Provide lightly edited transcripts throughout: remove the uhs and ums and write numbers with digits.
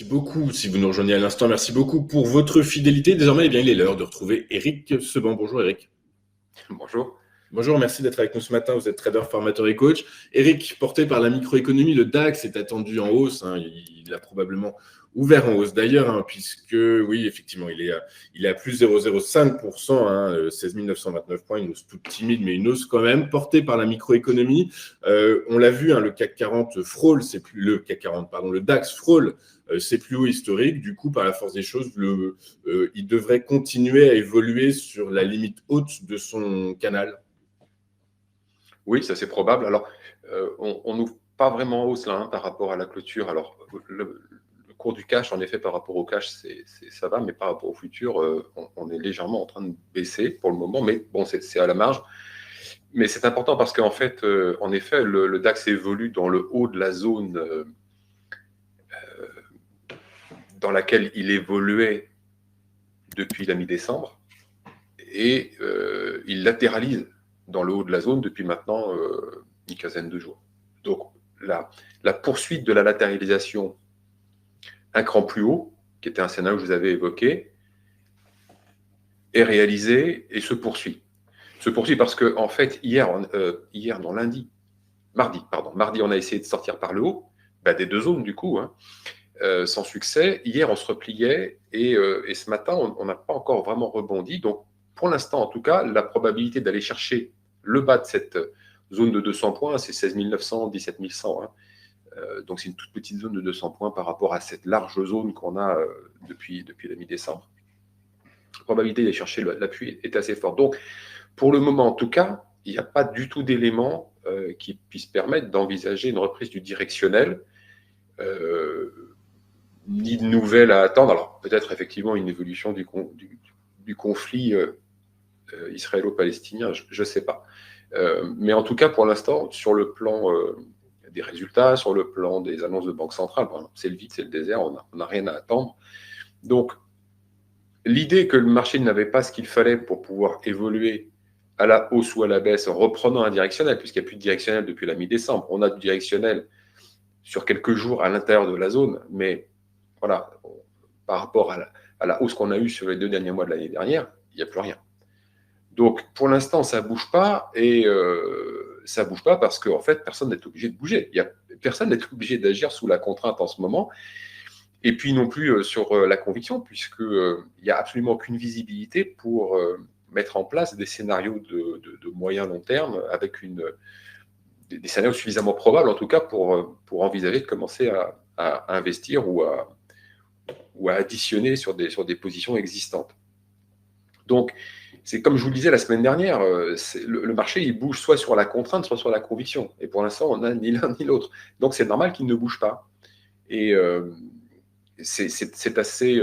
beaucoup. Si vous nous rejoignez à l'instant, merci beaucoup pour votre fidélité. Désormais, eh bien, il est l'heure de retrouver Eric Seban. Bonjour Eric. Bonjour. Bonjour, merci d'être avec nous ce matin. Vous êtes trader, formateur et coach. Eric, porté par la microéconomie, le DAX est attendu en hausse. Il a probablement ouvert en hausse d'ailleurs, puisque, oui, effectivement, il est à plus 0,05%, 16 929 points, une hausse toute timide, mais une hausse quand même, portée par la microéconomie. On l'a vu, le CAC 40 frôle, le CAC 40, pardon, le DAX frôle ses plus hauts historiques. Du coup, par la force des choses, il devrait continuer à évoluer sur la limite haute de son canal. Oui, ça c'est probable. Alors, on n'ouvre pas vraiment en hausse là par rapport à la clôture. Alors, le cours du cash, en effet, par rapport au cash, ça va, mais par rapport au futur, on est légèrement en train de baisser pour le moment. Mais bon, c'est à la marge. Mais c'est important parce qu'en fait, en effet, le DAX évolue dans le haut de la zone dans laquelle il évoluait depuis la mi-décembre. Et il latéralise dans le haut de la zone depuis maintenant une quinzaine de jours. Donc, la poursuite de la latéralisation un cran plus haut, qui était un scénario que je vous avais évoqué, est réalisée et se poursuit. Se poursuit parce que, en fait, mardi, on a essayé de sortir par le haut, des deux zones du coup, sans succès. Hier, on se repliait et ce matin, on n'a pas encore vraiment rebondi. Donc, pour l'instant, en tout cas, la probabilité d'aller chercher le bas de cette zone de 200 points, c'est 16 900, 17 100. Donc, c'est une toute petite zone de 200 points par rapport à cette large zone qu'on a depuis la mi-décembre. La probabilité d'aller chercher l'appui est assez forte. Donc, pour le moment, en tout cas, il n'y a pas du tout d'éléments qui puissent permettre d'envisager une reprise du directionnel, ni de nouvelles à attendre. Alors, peut-être effectivement une évolution du conflit israélo-palestinien, je ne sais pas. Mais en tout cas, pour l'instant, sur le plan des résultats, sur le plan des annonces de banque centrale, c'est le vide, c'est le désert, on n'a rien à attendre. Donc, l'idée que le marché n'avait pas ce qu'il fallait pour pouvoir évoluer à la hausse ou à la baisse en reprenant un directionnel, puisqu'il n'y a plus de directionnel depuis la mi-décembre, on a du directionnel sur quelques jours à l'intérieur de la zone, mais voilà, par rapport à la hausse qu'on a eue sur les 2 derniers mois de l'année dernière, il n'y a plus rien. Donc, pour l'instant, ça ne bouge pas, et ça ne bouge pas parce qu'en fait, personne n'est obligé de bouger. Personne n'est obligé d'agir sous la contrainte en ce moment, et puis non plus sur la conviction, puisqu'il n'y a absolument aucune visibilité pour mettre en place des scénarios de moyen-long terme, avec des scénarios suffisamment probables, en tout cas, pour envisager de commencer à investir ou à additionner sur des positions existantes. Donc, c'est comme je vous le disais la semaine dernière, le marché il bouge soit sur la contrainte, soit sur la conviction. Et pour l'instant, on n'a ni l'un ni l'autre. Donc, c'est normal qu'il ne bouge pas. Et c'est assez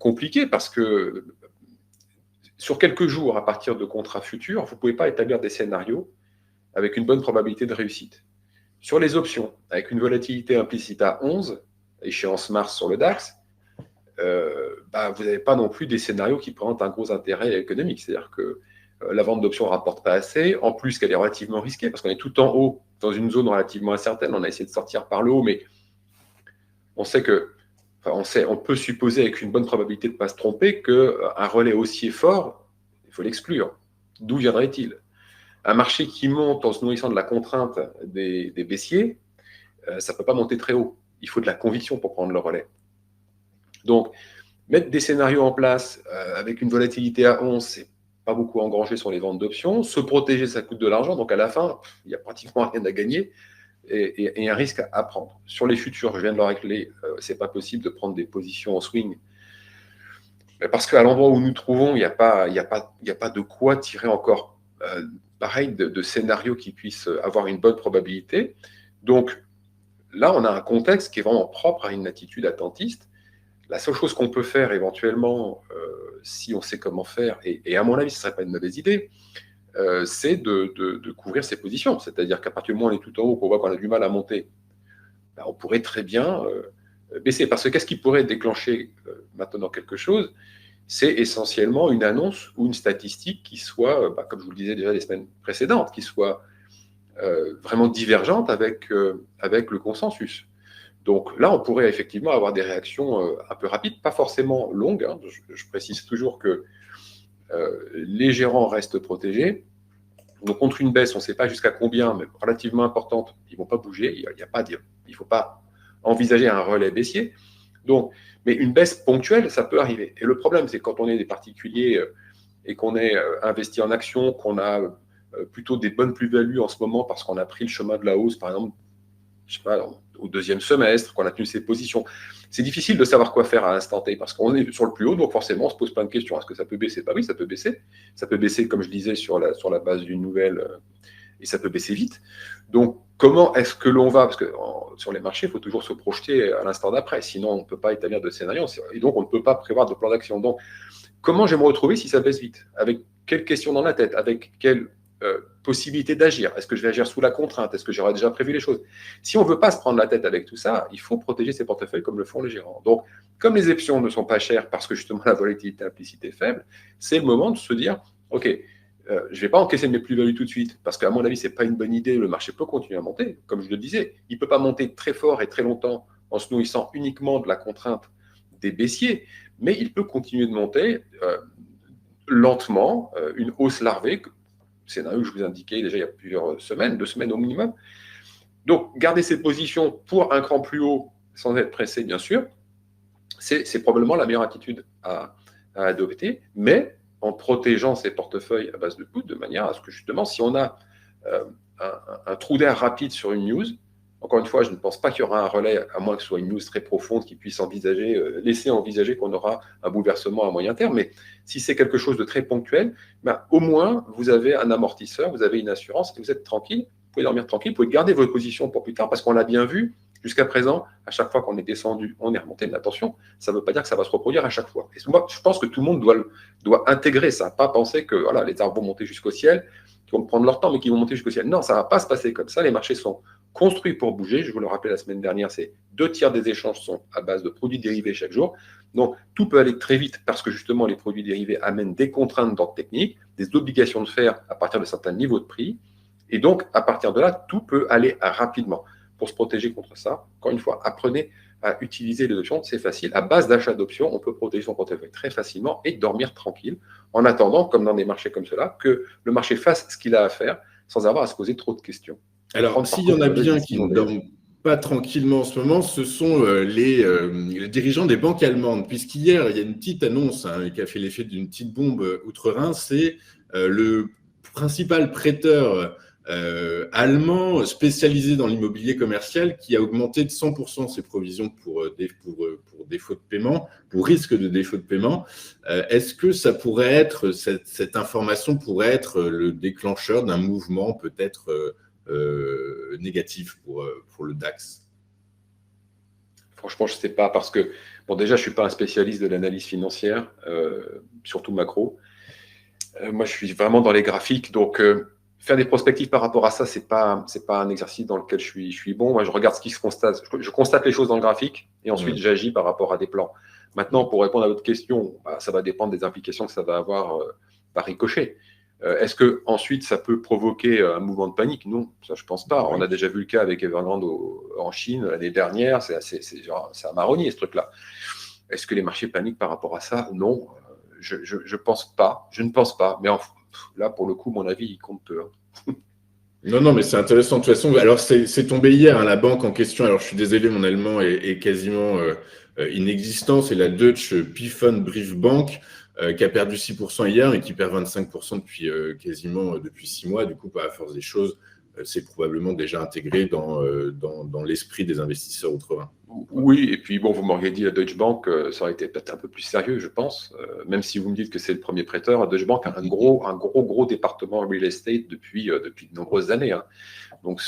compliqué parce que sur quelques jours, à partir de contrats futurs, vous ne pouvez pas établir des scénarios avec une bonne probabilité de réussite. Sur les options, avec une volatilité implicite à 11, échéance mars sur le DAX, vous n'avez pas non plus des scénarios qui présentent un gros intérêt économique. C'est-à-dire que la vente d'options ne rapporte pas assez, en plus qu'elle est relativement risquée, parce qu'on est tout en haut, dans une zone relativement incertaine. On a essayé de sortir par le haut, mais on sait on peut supposer avec une bonne probabilité de ne pas se tromper qu'un relais haussier fort, il faut l'exclure. D'où viendrait-il ? Un marché qui monte en se nourrissant de la contrainte des baissiers, ça ne peut pas monter très haut. Il faut de la conviction pour prendre le relais. Donc, mettre des scénarios en place avec une volatilité à 11, c'est pas beaucoup engrangé sur les ventes d'options. Se protéger, ça coûte de l'argent. Donc, à la fin, il n'y a pratiquement rien à gagner et un risque à prendre. Sur les futurs, je viens de le régler, c'est pas possible de prendre des positions en swing. Parce qu'à l'endroit où nous nous trouvons, il n'y a pas de quoi tirer encore pareil de scénarios qui puissent avoir une bonne probabilité. Donc, là, on a un contexte qui est vraiment propre à une attitude attentiste. La seule chose qu'on peut faire éventuellement, si on sait comment faire, et à mon avis, ce ne serait pas une mauvaise idée, c'est de couvrir ses positions. C'est-à-dire qu'à partir du moment où on est tout en haut, qu'on voit qu'on a du mal à monter, on pourrait très bien baisser. Parce que qu'est-ce qui pourrait déclencher maintenant quelque chose ? C'est essentiellement une annonce ou une statistique qui soit, comme je vous le disais déjà les semaines précédentes, qui soit vraiment divergente avec le consensus. Donc là, on pourrait effectivement avoir des réactions un peu rapides, pas forcément longues. Hein. Je précise toujours que les gérants restent protégés. Donc contre une baisse, on ne sait pas jusqu'à combien, mais relativement importante, ils ne vont pas bouger. Il ne faut pas envisager un relais baissier. Donc, mais une baisse ponctuelle, ça peut arriver. Et le problème, c'est quand on est des particuliers et qu'on est investi en actions, qu'on a plutôt des bonnes plus-values en ce moment parce qu'on a pris le chemin de la hausse, par exemple, je sais pas, au deuxième semestre, qu'on a tenu ses positions. C'est difficile de savoir quoi faire à l'instant T parce qu'on est sur le plus haut, donc forcément, on se pose plein de questions. Est-ce que ça peut baisser? Bah oui, ça peut baisser. Ça peut baisser, comme je disais, sur la base d'une nouvelle, et ça peut baisser vite. Donc, comment est-ce que l'on va? Parce que sur les marchés, il faut toujours se projeter à l'instant d'après, sinon on ne peut pas établir de scénario, et donc on ne peut pas prévoir de plan d'action. Donc, comment je vais me retrouver si ça baisse vite? Avec quelles questions dans la tête? Avec quelle possibilité d'agir? Est-ce que je vais agir sous la contrainte? Est-ce que j'aurais déjà prévu les choses? Si on ne veut pas se prendre la tête avec tout ça, il faut protéger ses portefeuilles comme le font les gérants. Donc, comme les options ne sont pas chères parce que justement la volatilité implicite est faible, c'est le moment de se dire, OK, je ne vais pas encaisser mes plus-values tout de suite parce qu'à mon avis, ce n'est pas une bonne idée. Le marché peut continuer à monter. Comme je le disais, il ne peut pas monter très fort et très longtemps en se nourrissant uniquement de la contrainte des baissiers, mais il peut continuer de monter lentement, une hausse larvée, scénario que je vous indiquais déjà il y a plusieurs semaines, 2 semaines au minimum. Donc, garder ces positions pour un cran plus haut, sans être pressé, bien sûr, c'est probablement la meilleure attitude à adopter, mais en protégeant ses portefeuilles à base de put, de manière à ce que, justement, si on a un trou d'air rapide sur une news, encore une fois, je ne pense pas qu'il y aura un relais, à moins que ce soit une news très profonde qui puisse laisser envisager qu'on aura un bouleversement à moyen terme. Mais si c'est quelque chose de très ponctuel, ben, au moins, vous avez un amortisseur, vous avez une assurance et vous êtes tranquille. Vous pouvez dormir tranquille, vous pouvez garder votre position pour plus tard parce qu'on l'a bien vu jusqu'à présent. À chaque fois qu'on est descendu, on est remonté. Mais attention, ça ne veut pas dire que ça va se reproduire à chaque fois. Et moi, je pense que tout le monde doit intégrer ça, pas penser que voilà, les arbres vont monter jusqu'au ciel, qui vont prendre leur temps, mais qui vont monter jusqu'au ciel. Non, ça ne va pas se passer comme ça. Les marchés sont construits pour bouger. Je vous le rappelais la semaine dernière, c'est 2/3 des échanges sont à base de produits dérivés chaque jour. Donc, tout peut aller très vite parce que justement, les produits dérivés amènent des contraintes d'ordre technique, des obligations de faire à partir de certains niveaux de prix. Et donc, à partir de là, tout peut aller rapidement. Pour se protéger contre ça, encore une fois, apprenez à utiliser les options. C'est facile. À base d'achat d'options, on peut protéger son portefeuille très facilement et dormir tranquille en attendant, comme dans des marchés comme cela, que le marché fasse ce qu'il a à faire sans avoir à se poser trop de questions. Alors, s'il y en a bien qui ne dorment pas tranquillement en ce moment, ce sont les dirigeants des banques allemandes, puisqu'hier, il y a une petite annonce qui a fait l'effet d'une petite bombe outre-Rhin, c'est le principal prêteur allemand spécialisé dans l'immobilier commercial qui a augmenté de 100% ses provisions pour défaut de paiement, pour risque de défaut de paiement. Est-ce que ça pourrait être, cette information pourrait être le déclencheur d'un mouvement peut-être négatif pour le DAX? Franchement, je ne sais pas, parce que, bon, déjà, je ne suis pas un spécialiste de l'analyse financière, surtout macro. Moi, je suis vraiment dans les graphiques, donc faire des prospectives par rapport à ça, ce n'est pas un exercice dans lequel je suis bon. Moi, je regarde ce qui se constate. Je constate les choses dans le graphique et ensuite, j'agis par rapport à des plans. Maintenant, pour répondre à votre question, ça va dépendre des implications que ça va avoir par ricochet. Est-ce que ensuite ça peut provoquer un mouvement de panique? Non, ça je pense pas. On a déjà vu le cas avec Evergrande en Chine l'année dernière. C'est un marronnier ce truc-là. Est-ce que les marchés paniquent par rapport à ça? Non, je pense pas. Je ne pense pas. Mais là, pour le coup, mon avis, il compte peu. Non, mais c'est intéressant de toute façon. Alors, c'est tombé hier, la banque en question. Alors, je suis désolé, mon allemand est quasiment inexistant. C'est la Deutsche Pfandbriefbank qui a perdu 6% hier et qui perd 25% depuis 6 mois. Du coup, à force des choses, c'est probablement déjà intégré dans l'esprit des investisseurs outre-Rhin. Oui, et puis bon, vous m'auriez dit la Deutsche Bank, ça aurait été peut-être un peu plus sérieux, je pense. Même si vous me dites que c'est le premier prêteur, la Deutsche Bank a un gros département real estate depuis de nombreuses années. Hein. Donc,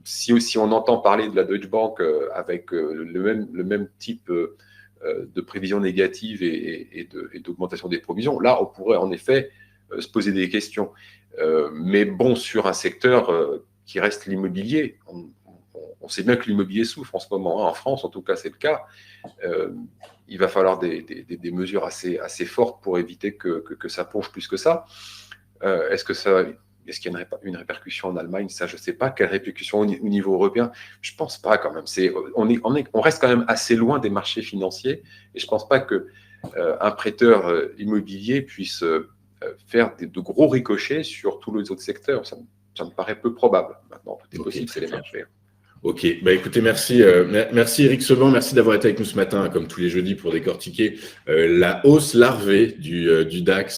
si on entend parler de la Deutsche Bank avec le même type de prévisions négatives et d'augmentation des provisions, là, on pourrait en effet se poser des questions. Mais bon, sur un secteur qui reste l'immobilier, on sait bien que l'immobilier souffre en ce moment. Hein. En France, en tout cas, c'est le cas. Il va falloir des mesures assez fortes pour éviter que ça plonge plus que ça. Est-ce que ça Est-ce qu'il y a une répercussion en Allemagne? Ça, je ne sais pas. Quelle répercussion au niveau européen? Je ne pense pas quand même. On reste quand même assez loin des marchés financiers et je ne pense pas qu'un prêteur immobilier puisse faire de gros ricochets sur tous les autres secteurs. Ça me paraît peu probable. Maintenant, tout est possible, c'est les marchés. Ok, écoutez, merci Éric Seban, merci d'avoir été avec nous ce matin, comme tous les jeudis, pour décortiquer la hausse larvée du DAX.